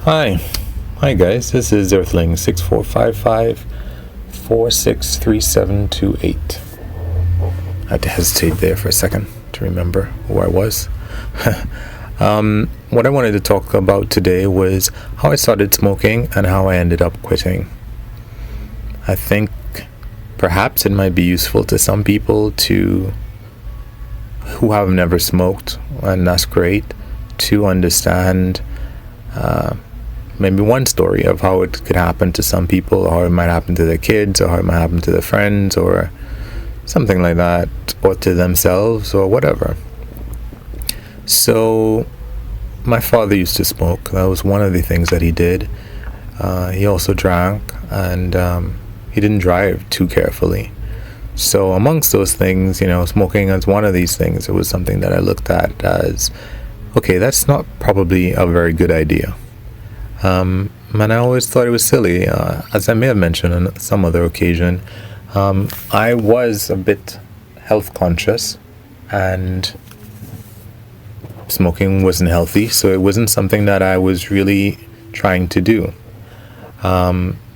Hi, hi guys. This is Earthling 6455 463728. I had to hesitate there for a second to remember who I was. What I wanted to talk about today was how I started smoking and how I ended up quitting. I think perhaps it might be useful to some people who have never smoked, and that's great, to understand maybe one story of how it could happen to some people, or how it might happen to their kids, or how it might happen to their friends, or something like that, or to themselves, or whatever. So, my father used to smoke. That was one of the things that he did. He also drank, and he didn't drive too carefully. So, amongst those things, smoking as one of these things, it was something that I looked at as, okay, that's not probably a very good idea. And I always thought it was silly. As I may have mentioned on some other occasion, I was a bit health conscious, and smoking wasn't healthy, so it wasn't something that I was really trying to do.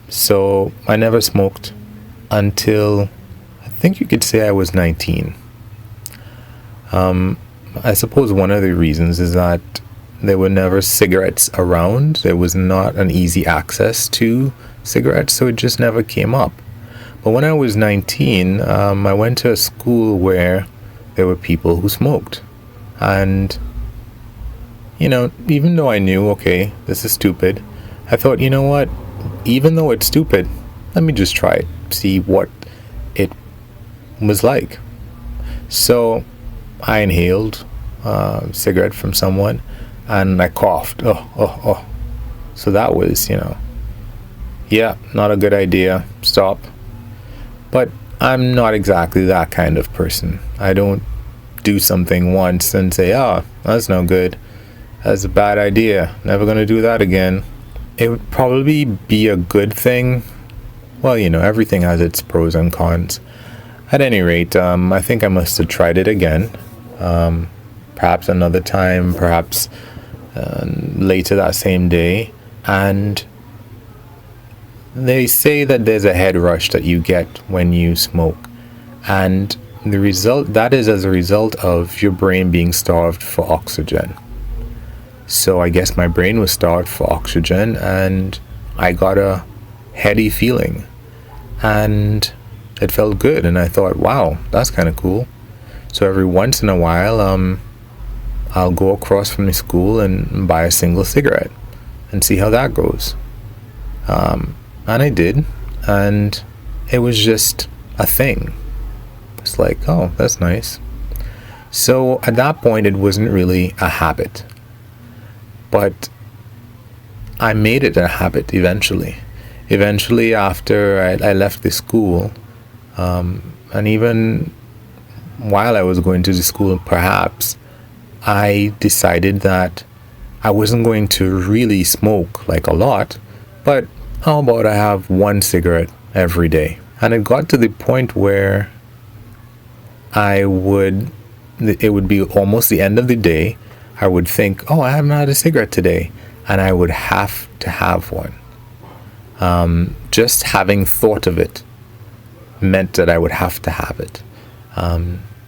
So I never smoked until I think you could say I was 19. I suppose one of the reasons is that there were never cigarettes around. There was not an easy access to cigarettes, so it just never came up. But when I was 19, I went to a school where there were people who smoked. And, even though I knew, okay, this is stupid, I thought, you know what? Even though it's stupid, let me just try it, see what it was like. So I inhaled a cigarette from someone, and I coughed. Oh. So that was, yeah, not a good idea. Stop. But I'm not exactly that kind of person. I don't do something once and say, that's no good. That's a bad idea. Never going to do that again. It would probably be a good thing. Well, everything has its pros and cons. At any rate, I think I must have tried it again. Perhaps another time, perhaps later that same day, and they say that there's a head rush that you get when you smoke, and that is as a result of your brain being starved for oxygen. So I guess my brain was starved for oxygen, and I got a heady feeling, and it felt good, and I thought, wow, that's kind of cool. So every once in a while, I'll go across from the school and buy a single cigarette and see how that goes. And I did, and it was just a thing. It's like, oh, that's nice. So at that point, it wasn't really a habit, but I made it a habit eventually. Eventually, after I left the school, and even while I was going to the school, perhaps, I decided that I wasn't going to really smoke like a lot, but how about I have one cigarette every day? And it got to the point where it would be almost the end of the day. I would think, I haven't had a cigarette today, and I would have to have one. Just having thought of it meant that I would have to have it.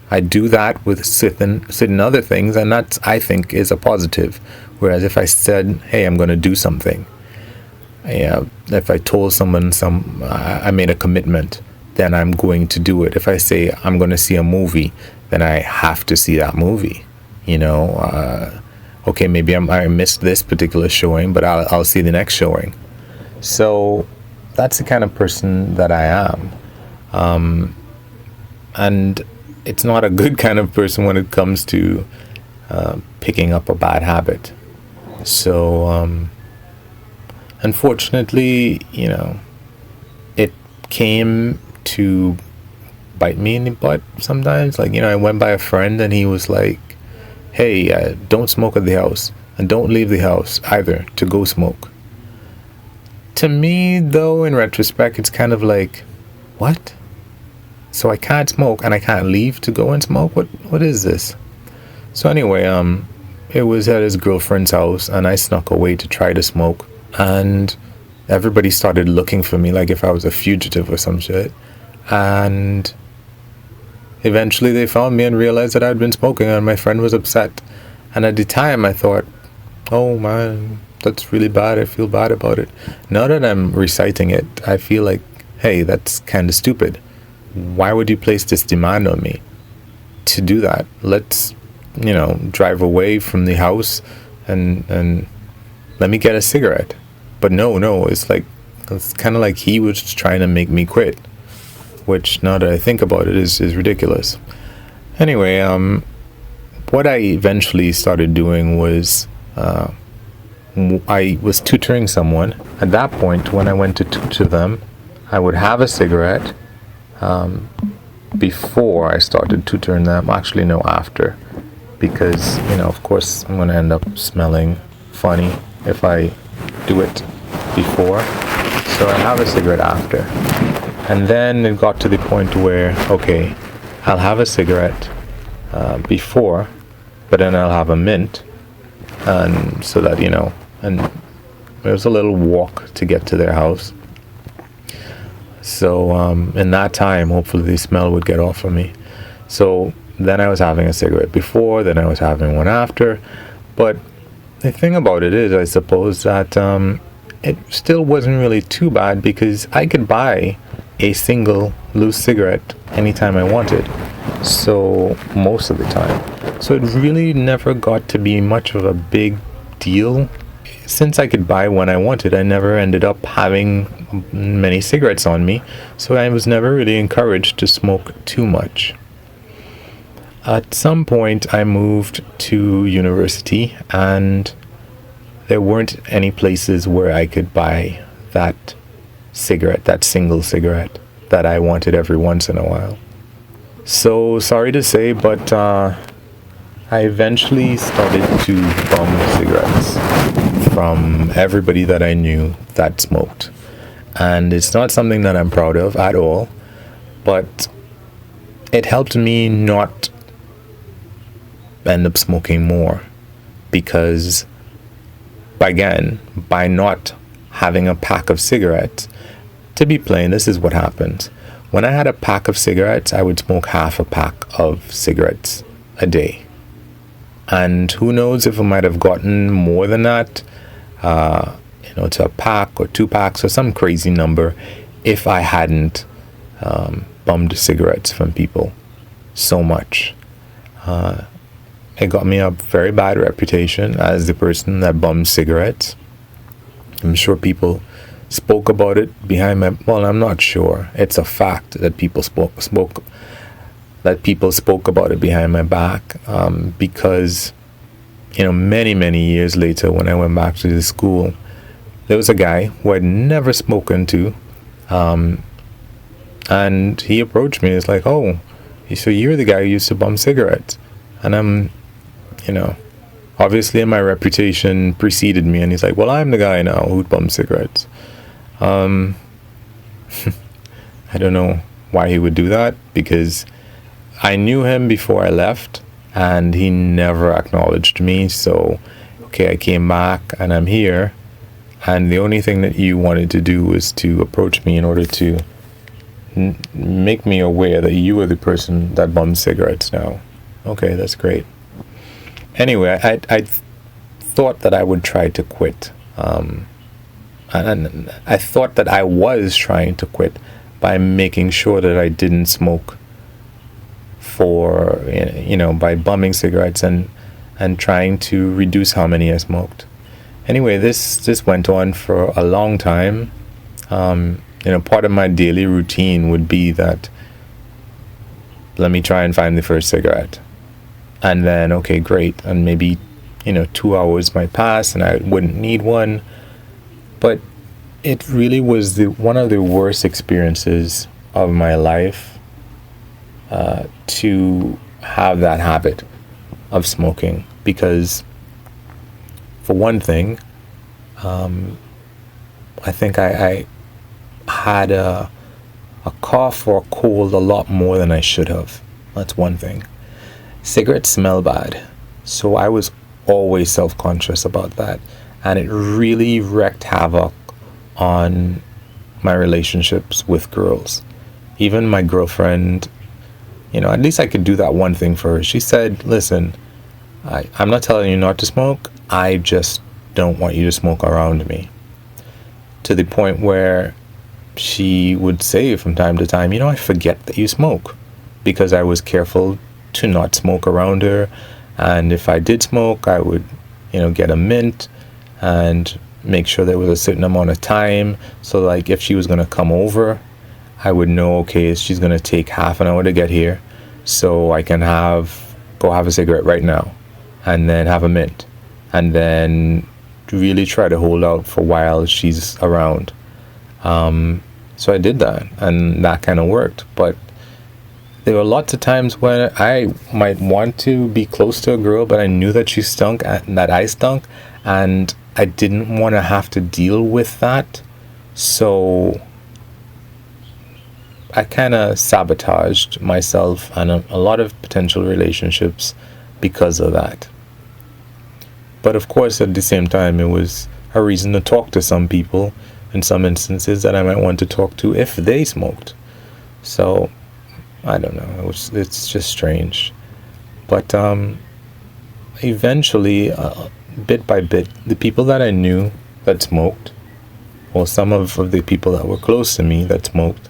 I do that with certain other things, and that, I think, is a positive. Whereas if I said, hey, I'm going to do something, if I told someone I made a commitment, then I'm going to do it. If I say I'm going to see a movie, then I have to see that movie. Okay, maybe I missed this particular showing, but I'll see the next showing. So that's the kind of person that I am. And it's not a good kind of person when it comes to picking up a bad habit. So, unfortunately, it came to bite me in the butt sometimes. Like, I went by a friend, and he was like, hey, don't smoke at the house, and don't leave the house either to go smoke. To me, though, in retrospect, it's kind of like, what? So I can't smoke and I can't leave to go and smoke? What is this? So anyway, it was at his girlfriend's house, and I snuck away to try to smoke. And everybody started looking for me like if I was a fugitive or some shit. And eventually they found me and realized that I'd been smoking, and my friend was upset. And at the time I thought, oh man, that's really bad. I feel bad about it. Now that I'm reciting it, I feel like, hey, that's kind of stupid. Why would you place this demand on me to do that? Let's, drive away from the house and let me get a cigarette. But no, it's kind of like he was trying to make me quit, which now that I think about it is ridiculous. Anyway, what I eventually started doing was I was tutoring someone. At that point, when I went to tutor them, I would have a cigarette before I started tutoring them. Actually, no, after. Because, of course, I'm going to end up smelling funny if I do it before. So I have a cigarette after. And then it got to the point where, okay, I'll have a cigarette before, but then I'll have a mint. And so that, and it was a little walk to get to their house. So in that time, hopefully the smell would get off of me. So then I was having a cigarette before, then I was having one after. But the thing about it is, I suppose that it still wasn't really too bad, because I could buy a single loose cigarette anytime I wanted. So most of the time. So it really never got to be much of a big deal. Since I could buy when I wanted, I never ended up having many cigarettes on me. So I was never really encouraged to smoke too much. At some point, I moved to university, and there weren't any places where I could buy that cigarette, that single cigarette that I wanted every once in a while. So sorry to say, but I eventually started to bum cigarettes from everybody that I knew that smoked. And it's not something that I'm proud of at all, but it helped me not end up smoking more, because by not having a pack of cigarettes, to be plain, this is what happens. When I had a pack of cigarettes, I would smoke half a pack of cigarettes a day. And who knows if I might have gotten more than that, to a pack or 2 packs or some crazy number, if I hadn't bummed cigarettes from people so much. It got me a very bad reputation as the person that bummed cigarettes. I'm sure people spoke about it behind my... Well, I'm not sure. It's a fact that people spoke about it behind my back, because, many years later, when I went back to the school, there was a guy who I'd never spoken to, and he approached me. It's like, oh, so you're the guy who used to bum cigarettes. And I'm, obviously my reputation preceded me, and he's like, well, I'm the guy now who bums cigarettes. I don't know why he would do that, because I knew him before I left, and he never acknowledged me. So, okay, I came back, and I'm here, and the only thing that you wanted to do was to approach me in order to make me aware that you were the person that bums cigarettes now. Okay, that's great. Anyway, I thought that I would try to quit. And I thought that I was trying to quit by making sure that I didn't smoke by bumming cigarettes and trying to reduce how many I smoked. Anyway, this went on for a long time. Part of my daily routine would be that, let me try and find the first cigarette. And then, okay, great. And maybe, 2 hours might pass and I wouldn't need one. But it really was one of the worst experiences of my life to have that habit of smoking. Because, for one thing, I think I had a cough or a cold a lot more than I should have. That's one thing. Cigarettes smell bad, so I was always self-conscious about that, and it really wreaked havoc on my relationships with girls. Even my girlfriend, at least I could do that one thing for her. She said, listen, I'm not telling you not to smoke, I just don't want you to smoke around me. To the point where she would say from time to time, I forget that you smoke, because I was careful to not smoke around her. And if I did smoke, I would, get a mint and make sure there was a certain amount of time. So like if she was going to come over, I would know, okay, she's going to take half an hour to get here. So I can go have a cigarette right now and then have a mint. And then really try to hold out for while she's around. So I did that, and that kind of worked. But there were lots of times when I might want to be close to a girl, but I knew that she stunk and that I stunk, and I didn't want to have to deal with that. So I kind of sabotaged myself and a lot of potential relationships because of that. But of course, at the same time, it was a reason to talk to some people in some instances that I might want to talk to if they smoked. So I don't know. It's just strange. But eventually, bit by bit, the people that I knew that smoked, or some of the people that were close to me that smoked,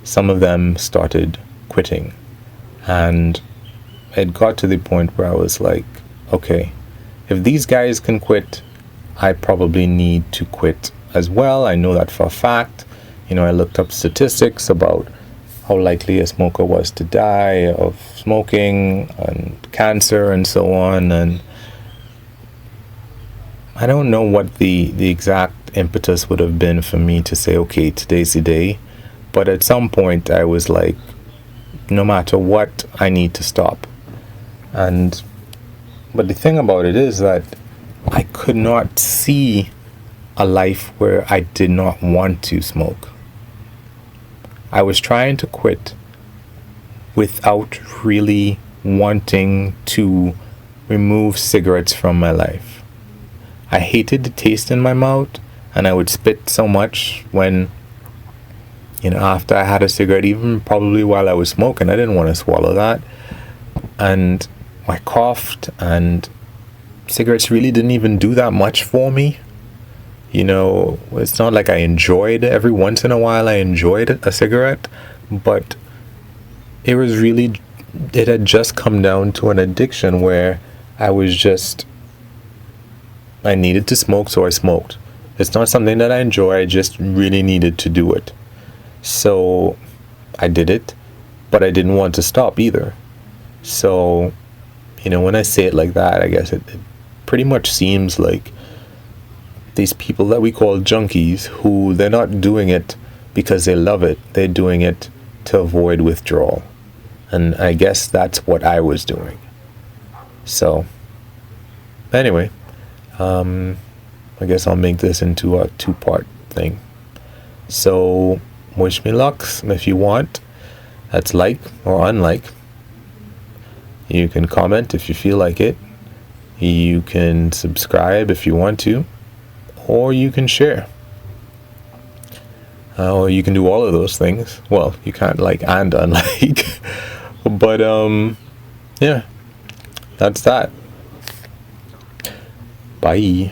some of them started quitting. And it got to the point where I was like, okay, if these guys can quit, I probably need to quit as well. I know that for a fact. I looked up statistics about how likely a smoker was to die of smoking and cancer and so on. And I don't know what the exact impetus would have been for me to say, okay, today's the day. But at some point I was like, no matter what, I need to stop. But the thing about it is that I could not see a life where I did not want to smoke. I was trying to quit without really wanting to remove cigarettes from my life. I hated the taste in my mouth, and I would spit so much when, after I had a cigarette, even probably while I was smoking, I didn't want to swallow that. And I coughed, and cigarettes really didn't even do that much for me. It's not like I enjoyed, every once in a while I enjoyed a cigarette, but it had just come down to an addiction where I needed to smoke, so I smoked. It's not something that I enjoy, I just really needed to do it. So I did it, but I didn't want to stop either. So, when I say it like that, I guess it pretty much seems like these people that we call junkies, who they're not doing it because they love it, they're doing it to avoid withdrawal. And I guess that's what I was doing. So anyway, I guess I'll make this into a 2-part thing. So wish me luck if you want. That's like or unlike. You can comment if you feel like it. You can subscribe if you want to. Or you can share. Or you can do all of those things. Well, you can't like and unlike. But yeah. That's that. Bye.